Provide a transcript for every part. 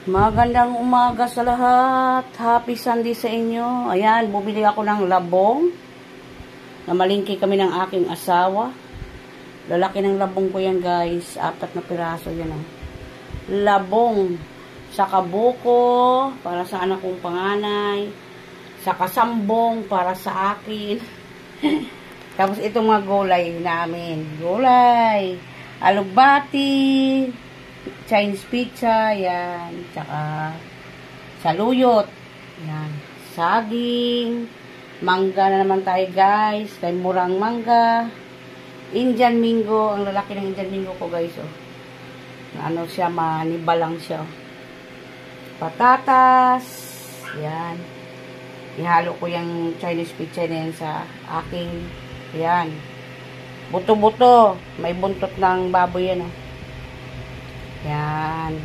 Magandang umaga sa lahat. Happy Sunday sa inyo. Ayan, bumili ako ng labong. Namalingki kami ng aking asawa. Lalaki ng labong ko yan, guys. 4 na piraso yan. Oh. Labong. Sa kabuko, para sa anak kong panganay. Sa kasambong, para sa akin. Tapos itong mga gulay namin. Gulay. Alugbati. Chinese pizza, yan. Tsaka saluyot. Yan. Saging. Mangga na naman tayo, guys. Kay murang mangga. Indian Mingo. Ang lalaki ng Indian Mingo ko, guys. Oh. Ano siya, manibalang siya. Oh. Patatas. Yan. Ihalo ko yung Chinese pizza na yan sa aking, yan. Buto-buto. May buntot ng baboy yan, oh. Yan.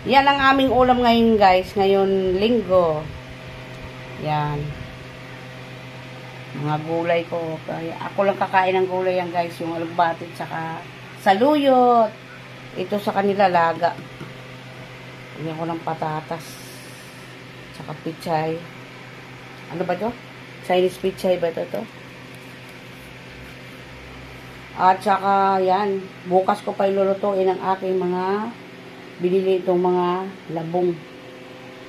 Yan ang aming ulam ngayon, guys. Ngayon, linggo. Yan. Mga gulay ko. Kaya ako lang kakain ng gulay yan, guys. Yung alugbati, tsaka saluyot. Ito sa kanila, laga. Yan ko ng patatas. Tsaka pichay. Ano ba to? Chinese pichay ba to? At saka, yan, bukas ko pa ilulutuin ang aking mga binili itong mga labong.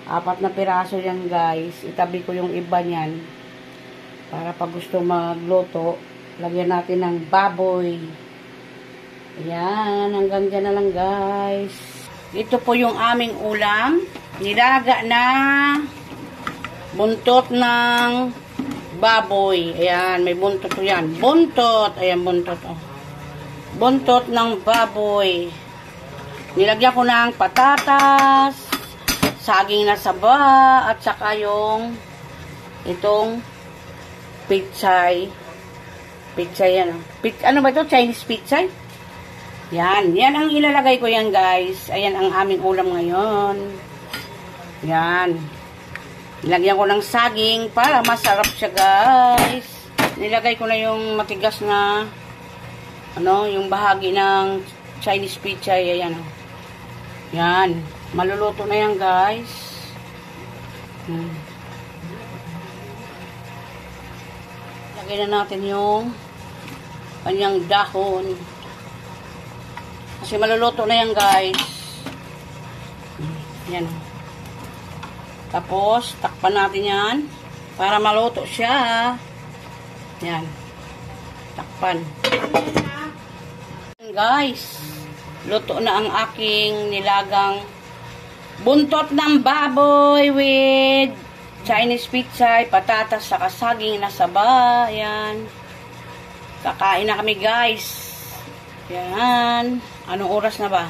4 na piraso yan, guys. Itabi ko yung iba niyan. Para pag gusto magluto, lagyan natin ng baboy. Ayan, hanggang dyan na lang, guys. Ito po yung aming ulam. Nilaga na buntot ng baboy. Ayan, may buntot po yan. Buntot. Ayan, buntot. Oh. Buntot ng baboy. Nilagyan ko ng patatas, saging na saba, at saka yung itong pichay. Pichay yan. Oh. Ano ba ito? Chinese pichay? Yan. Yan ang ilalagay ko yan, guys. Ayan ang aming ulam ngayon. Yan. Nilagyan ko ng saging para masarap siya, guys. Nilagay ko na yung matigas na ano, yung bahagi ng Chinese pizza. Ayan, oh. Yan. Maluluto na yan, guys. Lagyan na natin yung kanyang dahon. Kasi maluluto na yan, guys. Yan, oh. Tapos, takpan natin yan para maluto siya. Yan. Takpan. Guys, luto na ang aking nilagang buntot ng baboy with Chinese pizza, patatas, saka saging na saba. Yan. Kakain na kami, guys. Yan. Anong oras na ba?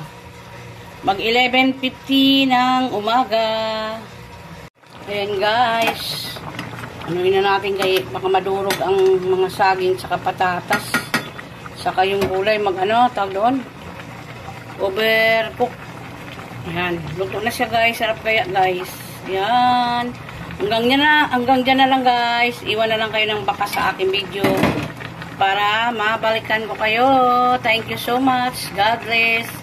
Mag 11:50 ng umaga. Ayan, guys. Anuin na natin kay baka madurog ang mga saging saka patatas. Saka yung gulay tawag doon. Overcook. Ayan. Luto na siya, guys. Sarap kaya, guys. Ayan. Hanggang dyan na lang, guys. Iwan na lang kayo ng baka sa aking video para mabalikan ko kayo. Thank you so much. God bless.